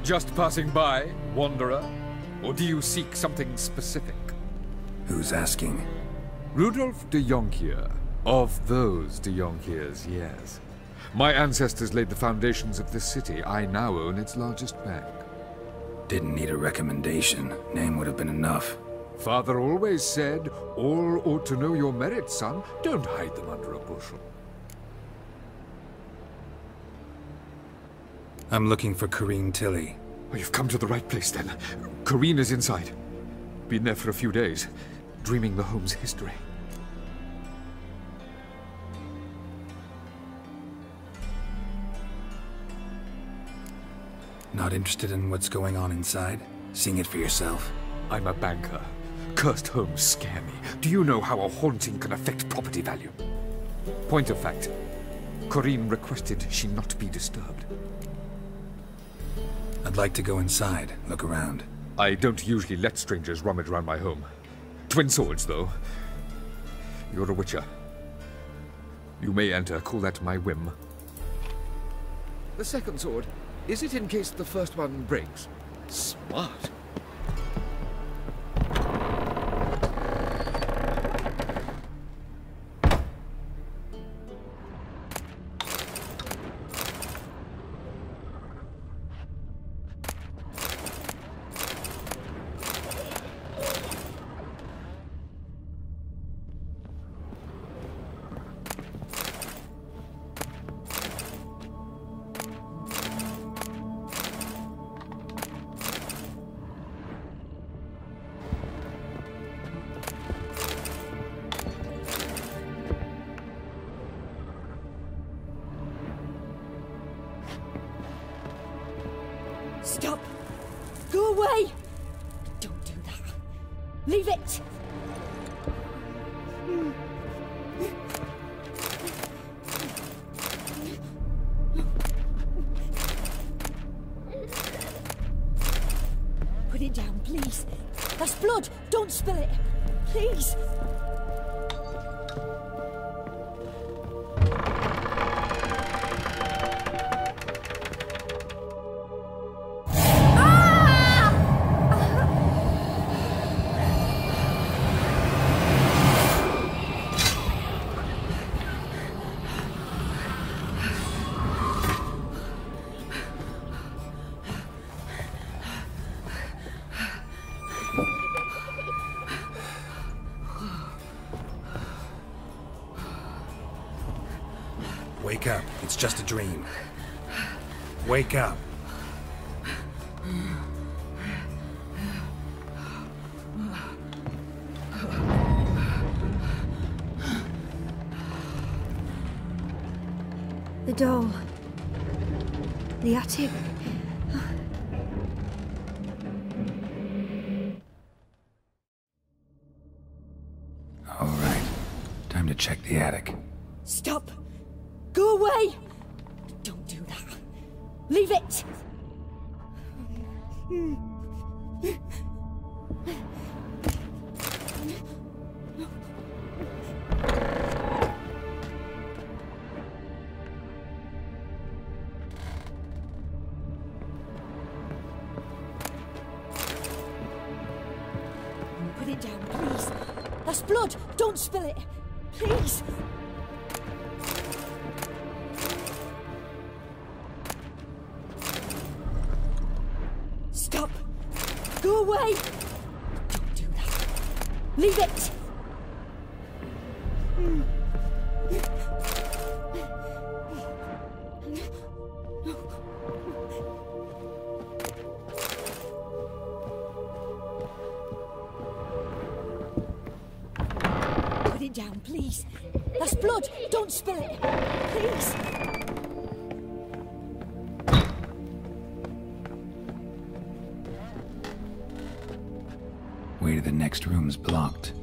Just passing by, wanderer? Or do you seek something specific? Who's asking? Rudolf de Jonkier. Of those de Jonkiers, yes. My ancestors laid the foundations of this city. I now own its largest bank. Didn't need a recommendation. Name would have been enough. Father always said, all ought to know your merits, son. Don't hide them under a bushel. I'm looking for Corrine Tilly. Oh, you've come to the right place, then. Corrine is inside. Been there for a few days, dreaming the home's history. Not interested in what's going on inside? Seeing it for yourself? I'm a banker. Cursed homes scare me. Do you know how a haunting can affect property value? Point of fact, Corrine requested she not be disturbed. I'd like to go inside, look around. I don't usually let strangers rummage around my home. Twin swords, though. You're a witcher. You may enter, call that my whim. The second sword, is it in case the first one breaks? Smart. Stop! Go away! Don't do that. Leave it! Put it down, please. That's blood! Don't spill it! Please! Wake up. It's just a dream. Wake up. The door. The attic. All right. Time to check the attic. Stop! Go away! Don't do that. Leave it! Put it down, please. That's blood! Don't spill it! Please! Stop! Go away! Don't do that. Leave it! Put it down, please. That's blood! Don't spill it! Please! Way to the next room's blocked.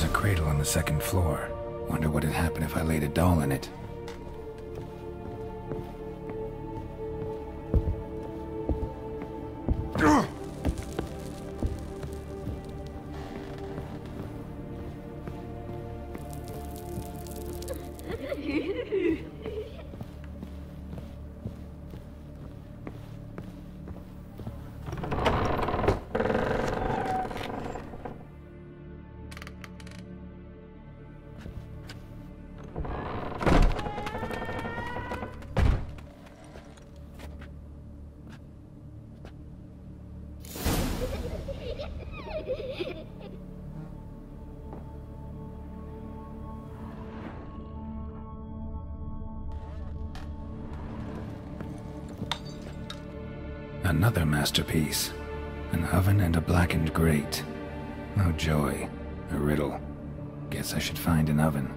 was a cradle on the second floor. Wonder what'd happen if I laid a doll in it. Another masterpiece. An oven and a blackened grate. Oh joy. A riddle. Guess I should find an oven.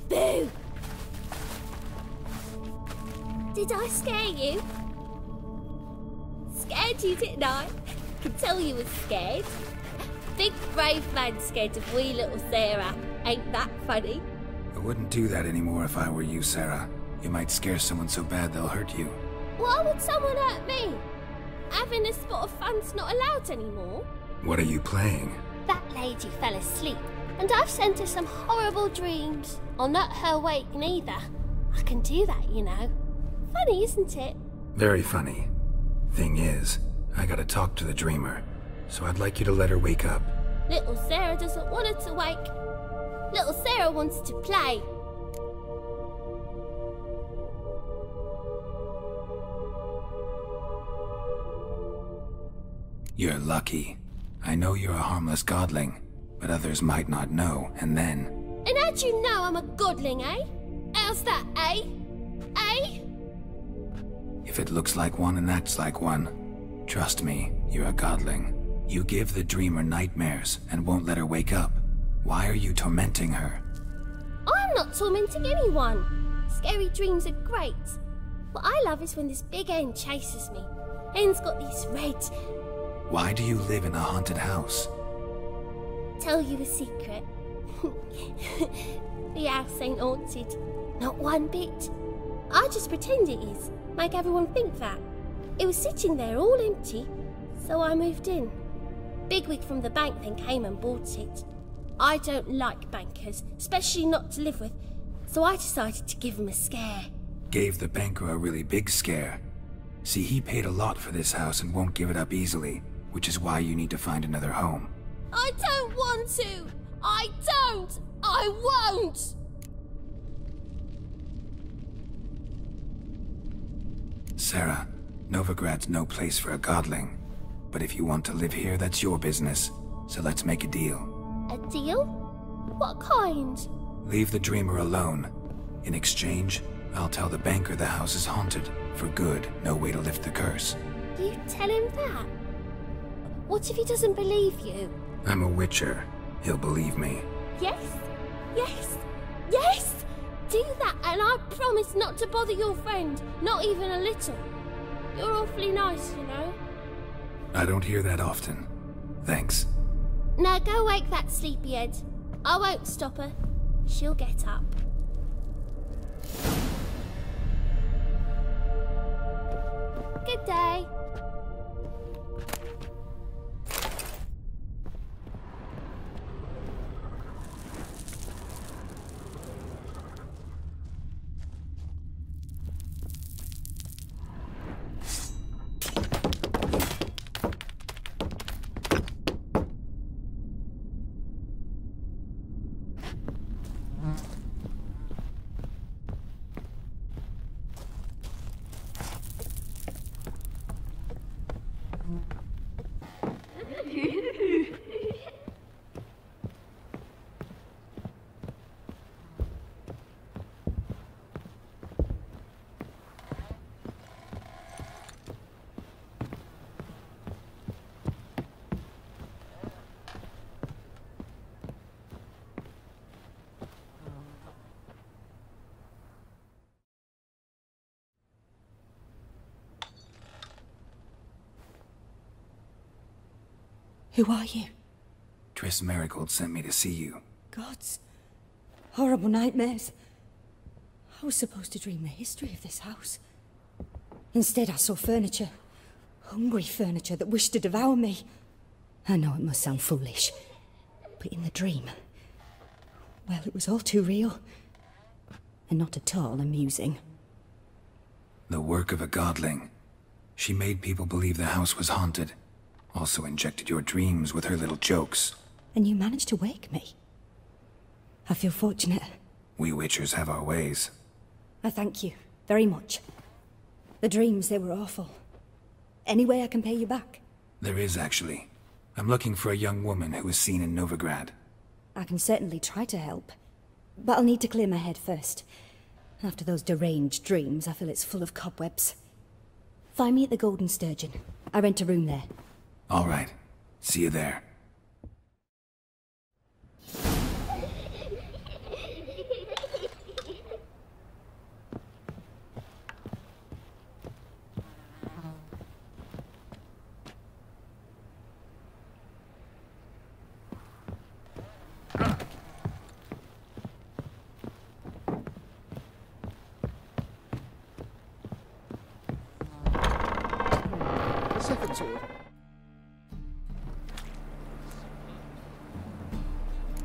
Boo! Did I scare you? Scared you, didn't I? Could tell you was scared. Big brave man scared of wee little Sarah. Ain't that funny? I wouldn't do that anymore if I were you, Sarah. You might scare someone so bad they'll hurt you. Why would someone hurt me? Having a spot of fun's not allowed anymore. What are you playing? That lady fell asleep, and I've sent her some horrible dreams. I'll not her wake neither. I can do that, you know. Funny, isn't it? Very funny. Thing is, I gotta talk to the dreamer, so I'd like you to let her wake up. Little Sarah doesn't want her to wake. Little Sarah wants to play. You're lucky. I know you're a harmless godling, but others might not know, and then... And how'd you know I'm a godling, eh? How's that, eh? Eh? If it looks like one and acts like one, trust me, you're a godling. You give the dreamer nightmares and won't let her wake up. Why are you tormenting her? I'm not tormenting anyone. Scary dreams are great. What I love is when this big hen chases me. Hen's got these red... Why do you live in a haunted house? Tell you a secret. The house ain't haunted. Not one bit. I just pretend it is. Make everyone think that. It was sitting there all empty, so I moved in. Bigwig from the bank then came and bought it. I don't like bankers, especially not to live with, so I decided to give him a scare. Gave the banker a really big scare. See, he paid a lot for this house and won't give it up easily, which is why you need to find another home. I don't want to! I don't! I won't! Sarah, Novigrad's no place for a godling. But if you want to live here, that's your business. So let's make a deal. A deal? What kind? Leave the dreamer alone. In exchange, I'll tell the banker the house is haunted. For good, no way to lift the curse. You tell him that? What if he doesn't believe you? I'm a witcher. He'll believe me. Yes, yes, yes! Do that and I promise not to bother your friend, not even a little. You're awfully nice, you know. I don't hear that often. Thanks. Now go wake that sleepyhead. I won't stop her. She'll get up. Good day. Who are you? Triss Marigold sent me to see you. Gods. Horrible nightmares. I was supposed to dream the history of this house. Instead, I saw furniture. Hungry furniture that wished to devour me. I know it must sound foolish, but in the dream, well, it was all too real. And not at all amusing. The work of a godling. She made people believe the house was haunted. Also injected your dreams with her little jokes. And you managed to wake me. I feel fortunate. We witchers have our ways. I thank you very much. The dreams, they were awful. Any way I can pay you back? There is, actually. I'm looking for a young woman who was seen in Novigrad. I can certainly try to help. But I'll need to clear my head first. After those deranged dreams, I feel it's full of cobwebs. Find me at the Golden Sturgeon. I rent a room there. All right. See you there. A second sword.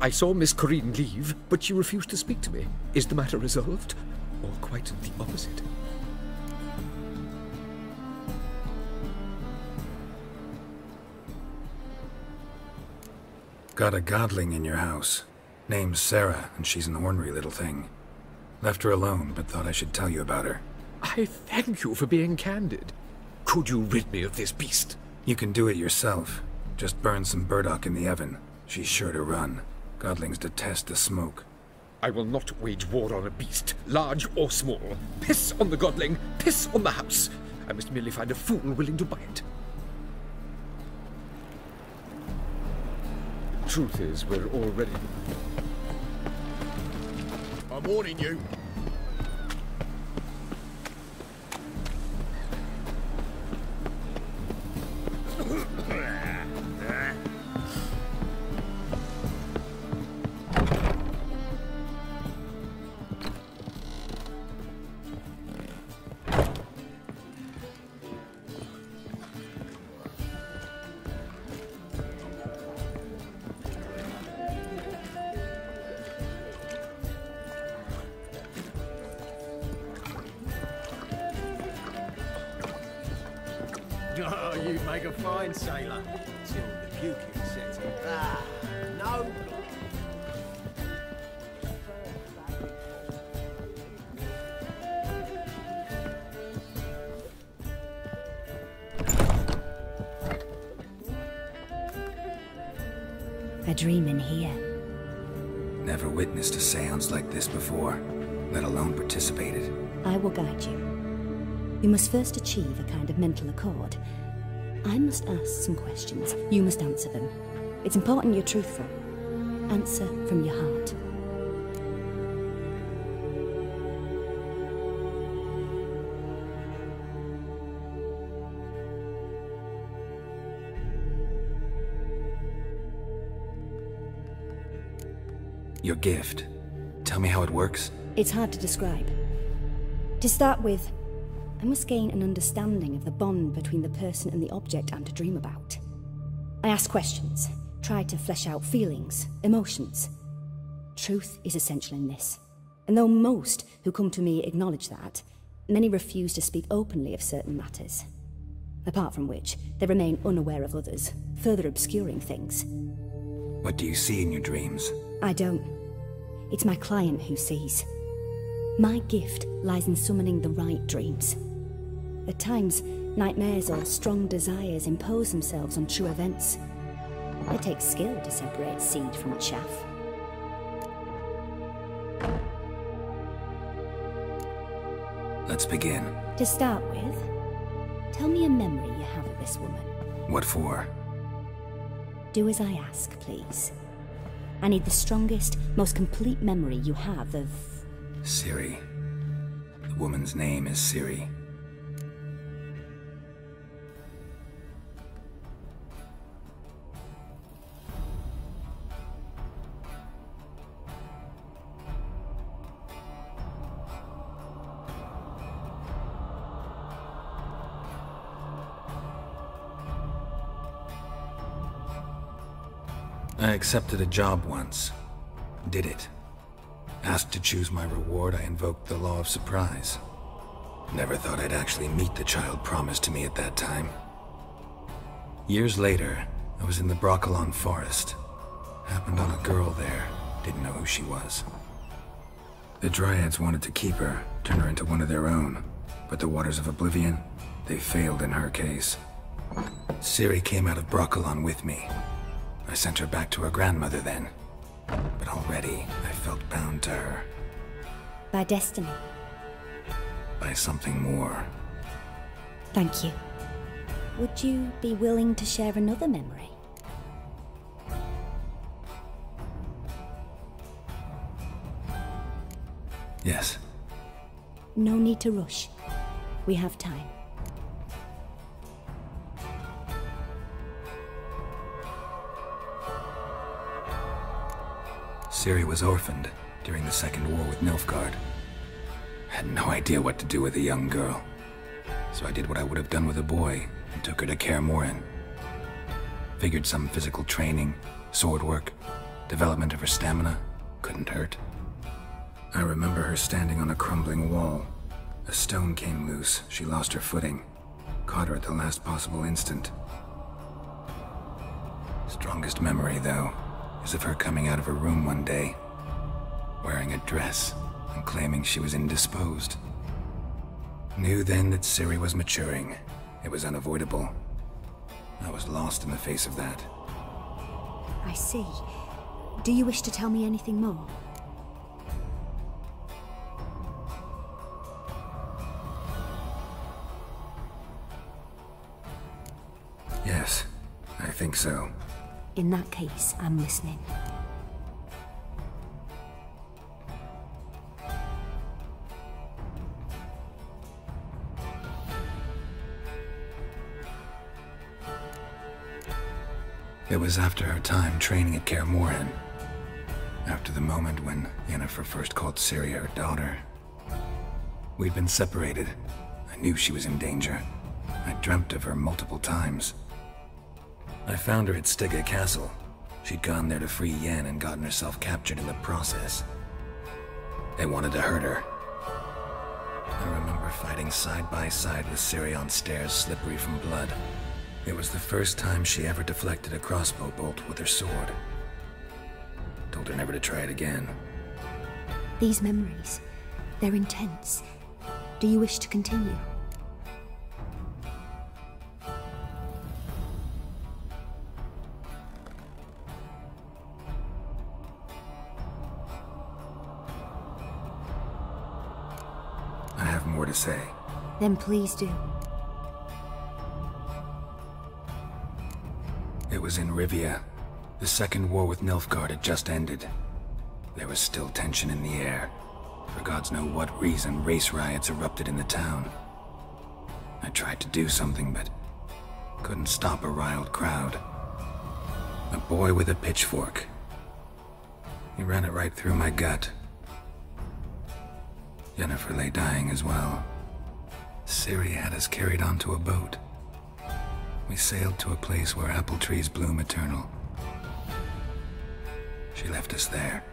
I saw Miss Corinne leave, but she refused to speak to me. Is the matter resolved? Or quite the opposite? Got a godling in your house. Name's Sarah, and she's an ornery little thing. Left her alone, but thought I should tell you about her. I thank you for being candid. Could you rid me of this beast? You can do it yourself. Just burn some burdock in the oven. She's sure to run. Godlings detest the smoke. I will not wage war on a beast, large or small. Piss on the godling, piss on the house. I must merely find a fool willing to buy it. Truth is, we're already... I'm warning you. Oh, you'd make a fine sailor. Till the puking sets in. Ah, no. A dream in here. Never witnessed a seance like this before, let alone participated. I will guide you. You must first achieve a kind of mental accord. I must ask some questions. You must answer them. It's important you're truthful. Answer from your heart. Your gift. Tell me how it works. It's hard to describe. To start with, I must gain an understanding of the bond between the person and the object I'm to dream about. I ask questions, try to flesh out feelings, emotions. Truth is essential in this. And though most who come to me acknowledge that, many refuse to speak openly of certain matters. Apart from which, they remain unaware of others, further obscuring things. What do you see in your dreams? I don't. It's my client who sees. My gift lies in summoning the right dreams. At times, nightmares or strong desires impose themselves on true events. It takes skill to separate seed from chaff. Let's begin. To start with, tell me a memory you have of this woman. What for? Do as I ask, please. I need the strongest, most complete memory you have of... Siri. The woman's name is Siri. I accepted a job once. Did it. Asked to choose my reward, I invoked the law of surprise. Never thought I'd actually meet the child promised to me at that time. Years later, I was in the Broccolon forest. Happened on a girl there. Didn't know who she was. The Dryads wanted to keep her, turn her into one of their own. But the Waters of Oblivion, they failed in her case. Siri came out of Broccolon with me. I sent her back to her grandmother then. But already, I felt bound to her. By destiny. By something more. Thank you. Would you be willing to share another memory? Yes. No need to rush. We have time. Siri was orphaned during the Second War with Nilfgaard. Had no idea what to do with a young girl. So I did what I would have done with a boy and took her to Kaer Morhen. Figured some physical training, sword work, development of her stamina couldn't hurt. I remember her standing on a crumbling wall. A stone came loose, she lost her footing. Caught her at the last possible instant. Strongest memory, though, is of her coming out of her room one day, wearing a dress and claiming she was indisposed. Knew then that Siri was maturing. It was unavoidable. I was lost in the face of that. I see. Do you wish to tell me anything more? Yes, I think so. In that case, I'm listening. It was after her time training at Kaer Morhen. After the moment when Yennefer first called Ciri her daughter. We'd been separated. I knew she was in danger. I dreamt of her multiple times. I found her at Stygga Castle. She'd gone there to free Yen and gotten herself captured in the process. They wanted to hurt her. I remember fighting side by side with Ciri on stairs slippery from blood. It was the first time she ever deflected a crossbow bolt with her sword. Told her never to try it again. These memories, they're intense. Do you wish to continue? I have more to say. Then please do. It was in Rivia. The second war with Nilfgaard had just ended. There was still tension in the air. For gods know what reason, race riots erupted in the town. I tried to do something, but couldn't stop a riled crowd. A boy with a pitchfork. He ran it right through my gut. Yennefer lay dying as well. Ciri had us carried onto a boat. We sailed to a place where apple trees bloom eternal. She left us there.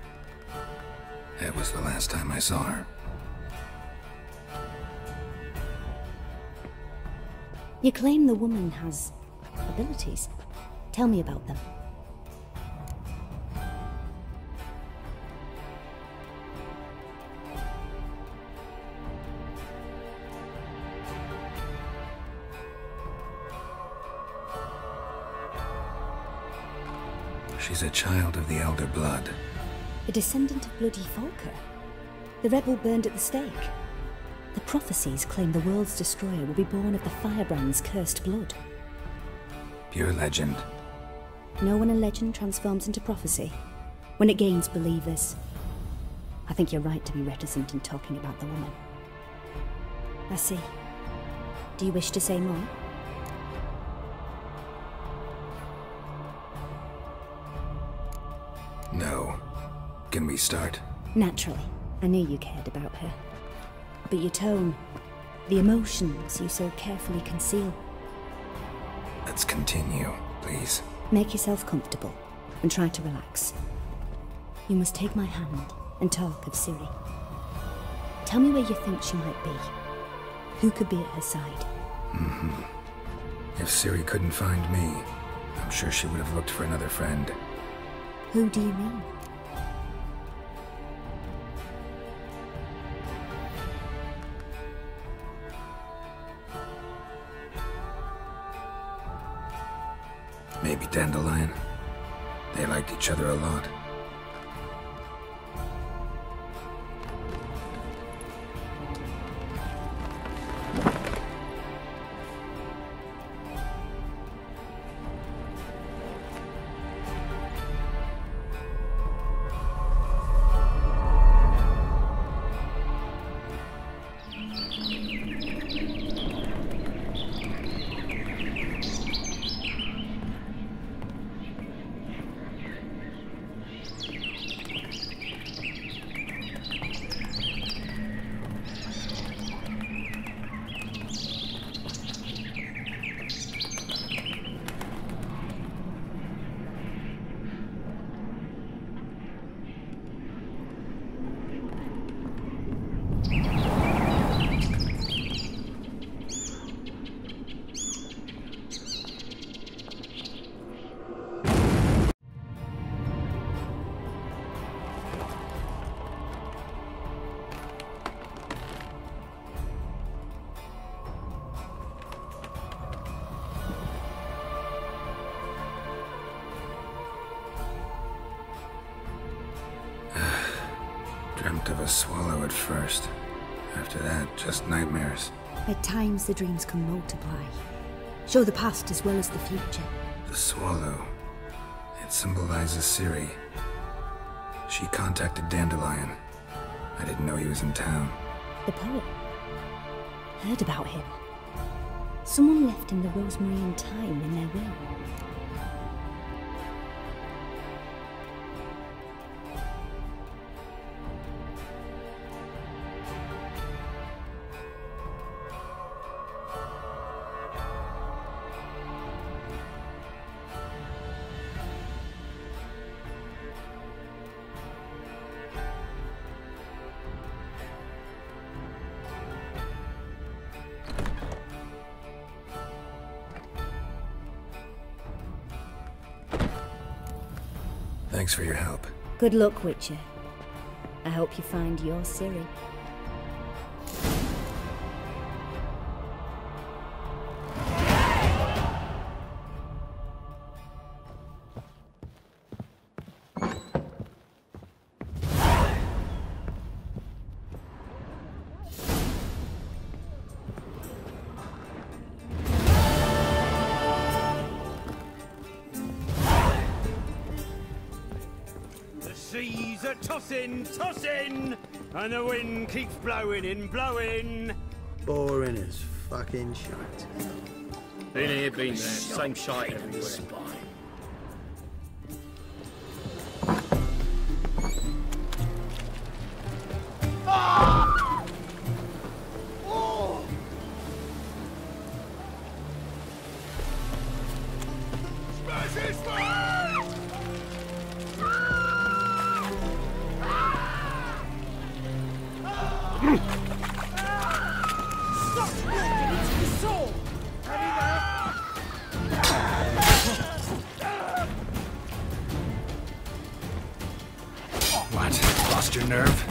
That was the last time I saw her. You claim the woman has abilities. Tell me about them. She's a child of the Elder Blood. A descendant of bloody Volker. The rebel burned at the stake. The prophecies claim the world's destroyer will be born of the Firebrand's cursed blood. Pure legend. Know when a legend transforms into prophecy? When it gains believers. I think you're right to be reticent in talking about the woman. I see. Do you wish to say more? No. Can we start? Naturally. I knew you cared about her. But your tone, the emotions you so carefully conceal. Let's continue, please. Make yourself comfortable and try to relax. You must take my hand and talk of Ciri. Tell me where you think she might be. Who could be at her side? If Ciri couldn't find me, I'm sure she would have looked for another friend. Who do you mean? Maybe Dandelion. They liked each other a lot. Dreamt of a swallow at first. After that, just nightmares. At times the dreams can multiply. Show the past as well as the future. The swallow. It symbolizes Ciri. She contacted Dandelion. I didn't know he was in town. The poet. Heard about him. Someone left him the rosemary and thyme in their will. Thanks for your help. Good luck, Witcher. I hope you find your Ciri. are tossing, tossing, and the wind keeps blowing and blowing. Boring as fucking shite. Been here, been there. Same shite everywhere. What? Lost your nerve?